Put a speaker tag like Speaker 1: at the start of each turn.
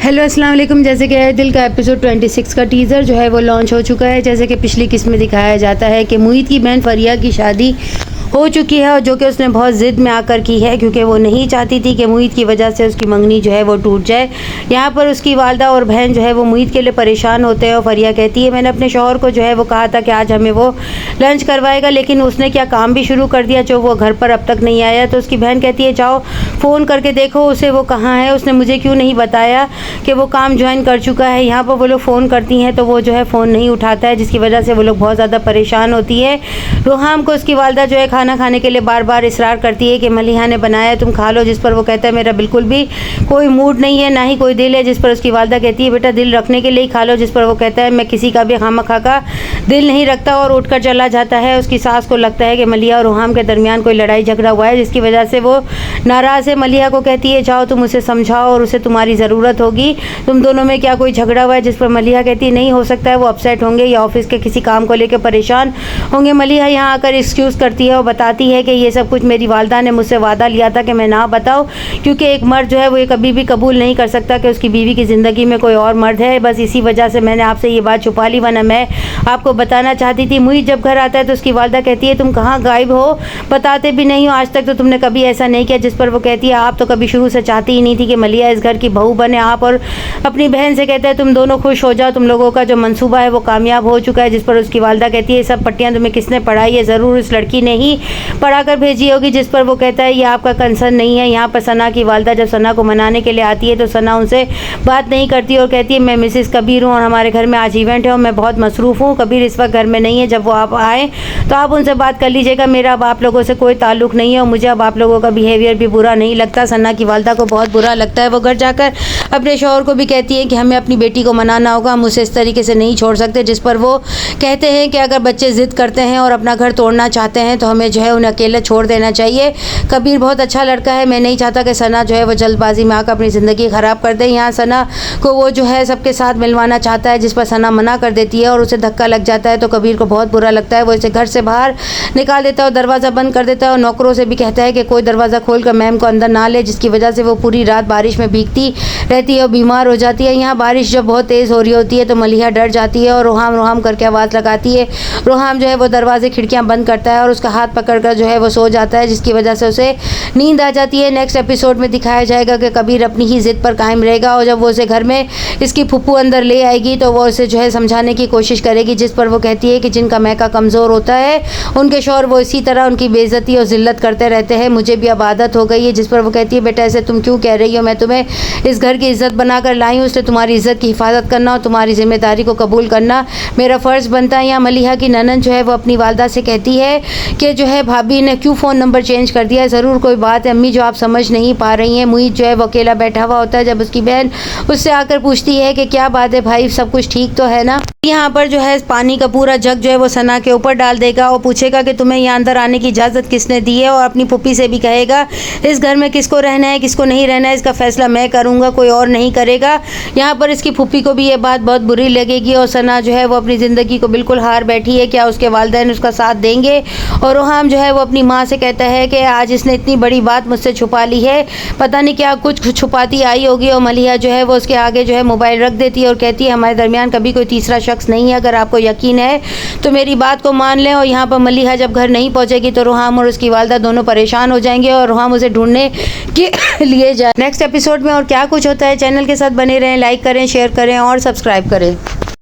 Speaker 1: Hello अस्सलाम वालेकुम। जैसे कि दिल का एपिसोड 26 का टीज़र जो है वो लॉन्च हो चुका है। जैसे कि पिछली किस्त में दिखाया जाता है कि मुईद की बहन फरिया की शादी हो चुकी है और जो कि उसने बहुत ज़िद में आकर की है, क्योंकि वो नहीं चाहती थी कि मुईद की वजह से उसकी मंगनी जो है वो टूट जाए। यहाँ पर उसकी वालदा और बहन जो है वो मुईद के लिए परेशान होते हैं और फरिया कहती है मैंने अपने शौहर को जो है वो कहा था कि आज हमें वो लंच करवाएगा, लेकिन उसने क्या काम भी शुरू कर दिया जो वो घर पर अब तक नहीं आया। तो उसकी बहन कहती है जाओ फ़ोन करके देखो उसे, वो कहाँ है, उसने मुझे क्यों नहीं बताया कि वो काम ज्वाइन कर चुका है। यहाँ पर वो लोग फ़ोन करती हैं तो वो जो है फ़ोन नहीं उठाता है, जिसकी वजह से वो लोग बहुत ज़्यादा परेशान होती है। रोहाम को उसकी वालदा जो है खाना खाने के लिए बार बार इसरार करती है कि मलिहा ने बनाया तुम खा लो, जिस पर वो कहता है मेरा बिल्कुल भी कोई मूड नहीं है, ना ही कोई दिल है। जिस पर उसकी वालदा कहती है बेटा दिल रखने के लिए ही खा लो, जिस पर वो कहता है मैं किसी का भी खामखा का दिल नहीं रखता और उठकर चला जाता है। उसकी सास को लगता है कि मलिहा और रोहाम के दरमियान कोई लड़ाई झगड़ा हुआ है, जिसकी वजह से वो नाराज़ है। मलिहा को कहती है जाओ तुम उसे समझाओ और उसे तुम्हारी ज़रूरत होगी, तुम दोनों में क्या कोई झगड़ा हुआ है। जिस पर मलिहा कहती है नहीं हो सकता है, वो अपसेट होंगे या ऑफिस के किसी काम को लेकर परेशान होंगे। मलिहा यहाँ आकर एक्सक्यूज़ करती है और बताती है कि ये सब कुछ मेरी वालदा ने मुझसे वादा लिया था कि मैं ना बताऊँ, क्योंकि एक मर्द जो है वो ये कभी भी कबूल नहीं कर सकता कि उसकी बीवी की ज़िंदगी में कोई और मर्द है। बस इसी वजह से मैंने आपसे ये बात छुपा ली, वरना मैं आपको बताना चाहती थी। मुईद जब घर आता है तो उसकी वालदा कहती है तुम कहाँ गायब हो, बताते भी नहीं हो, आज तक तो तुमने कभी ऐसा नहीं किया। जिस पर वो कहती है आप तो कभी शुरू से चाहती ही नहीं थी कि मलिहा इस घर की बहू बने। आप और अपनी बहन से कहते हैं तुम दोनों खुश हो जाओ, तुम लोगों का जो मंसूबा है वो कामयाब हो चुका है। जिस पर उसकी वालदा कहती है सब पट्टियाँ तुम्हें किसने पढ़ाई है, ज़रूर उस लड़की ने ही पढ़ा कर भेजी होगी। जिस पर वो कहता है ये आपका कंसर्न नहीं है। यहाँ पर सना की वालदा जब सना को मनाने के लिए आती है तो सना उनसे बात नहीं करती और कहती है मैं मिसेस कबीर हूँ और हमारे घर में आज इवेंट है और मैं बहुत मसरूफ़ हूँ, कबीर इस वक्त घर में नहीं है, जब वो आप आए तो आप उनसे बात कर लीजिएगा, मेरा अब आप लोगों से कोई ताल्लुक़ नहीं है और मुझे अब आप लोगों का बिहेवियर भी बुरा नहीं लगता। सना की वालदा को बहुत बुरा लगता है। वो घर जाकर अपने शौहर को भी कहती है कि हमें अपनी बेटी को मनाना होगा, हम उसे इस तरीके से नहीं छोड़ सकते। जिस पर वो कहते हैं कि अगर बच्चे ज़िद करते हैं और अपना घर तोड़ना चाहते हैं तो हमें जो है उन्हें अकेले छोड़ देना चाहिए। कबीर बहुत अच्छा लड़का है, मैं नहीं चाहता कि सना जो है वो जल्दबाजी में आकर अपनी ज़िंदगी ख़राब कर दे। यहाँ सना को वो जो है सबके साथ मिलवाना चाहता है, जिस पर सना मना कर देती है और उसे धक्का लग जाता है तो कबीर को बहुत बुरा लगता है। वो इसे घर से बाहर निकाल देता है और दरवाज़ा बंद कर देता है और नौकरों से भी कहता है कि कोई दरवाज़ा खोल कर मैम को अंदर ना ले, जिसकी वजह से वो पूरी रात बारिश में भीगती रहती है और बीमार हो जाती है। यहाँ बारिश जब बहुत तेज़ हो रही होती है तो मलिहा डर जाती है और रोहाम रोहाम करके आवाज़ लगाती है। रोहाम जो है वो दरवाजे खिड़कियाँ बंद करता है और उसका हाथ पकड़कर जो है वो सो जाता है, जिसकी वजह से उसे नींद आ जाती है। नेक्स्ट एपिसोड में दिखाया जाएगा कि कबीर अपनी ही ज़िद पर कायम रहेगा और जब वो उसे घर में इसकी फुप्पू अंदर ले आएगी तो वो उसे जो है समझाने की कोशिश करेगी। जिस पर वो कहती है कि जिनका मैका कमज़ोर होता है उनके शौहर वो इसी तरह उनकी बेइज्जती और ज़िल्लत करते रहते हैं, मुझे भी अब आदत हो गई है। जिस पर वो कहती है बेटा ऐसे तुम क्यों कह रही हो, मैं तुम्हें इस घर की इज़्ज़त बनाकर लाई हूँ, इसलिए तुम्हारी इज़्ज़त की हिफाजत करना और तुम्हारी ज़िम्मेदारी को कबूल करना मेरा फ़र्ज़ बनता है। यहाँ मलिहा की ननद जो है वो अपनी वालदा से कहती है कि जो है भाभी ने क्यों फ़ोन नंबर चेंज कर दिया है, ज़रूर कोई बात है अम्मी जो आप समझ नहीं पा रही हैं। मुईद जो है वो अकेला बैठा हुआ होता है जब उसकी बहन उससे आकर पूछती है कि क्या बात है भाई, सब कुछ ठीक तो है ना। यहाँ पर जो है पानी का पूरा जग जो है वो सना के ऊपर डाल देगा और पूछेगा कि तुम्हें यहाँ अंदर आने की इजाज़त किसने दी है, और अपनी पुप्पी से भी कहेगा इस घर में किसको रहना है किसको नहीं रहना है इसका फ़ैसला मैं करूँगा, कोई और नहीं करेगा। यहाँ पर इसकी पुप्पी को भी ये बात बहुत बुरी लगेगी और सना जो है वो अपनी ज़िंदगी को बिल्कुल हार बैठी है, क्या उसके वालिदैन उसका साथ देंगे। और रोहाम जो है वो अपनी माँ से कहता है कि आज इसने इतनी बड़ी बात मुझसे छुपा ली है, पता नहीं क्या कुछ छुपाती आई होगी। और मलिहा जो है वो उसके आगे जो है मोबाइल रख देती है और कहती है हमारे दरमियान कभी कोई तीसरा शख्स नहीं है, अगर आपको यकीन है तो मेरी बात को मान लें। और यहाँ पर मलिहा जब घर नहीं पहुँचेगी तो रोहाम और उसकी वालदा दोनों परेशान हो जाएंगे और रोहाम उसे ढूंढने के लिए जाए। नेक्स्ट एपिसोड में और क्या कुछ होता है, चैनल के साथ बने रहें, लाइक करें, शेयर करें और सब्सक्राइब करें।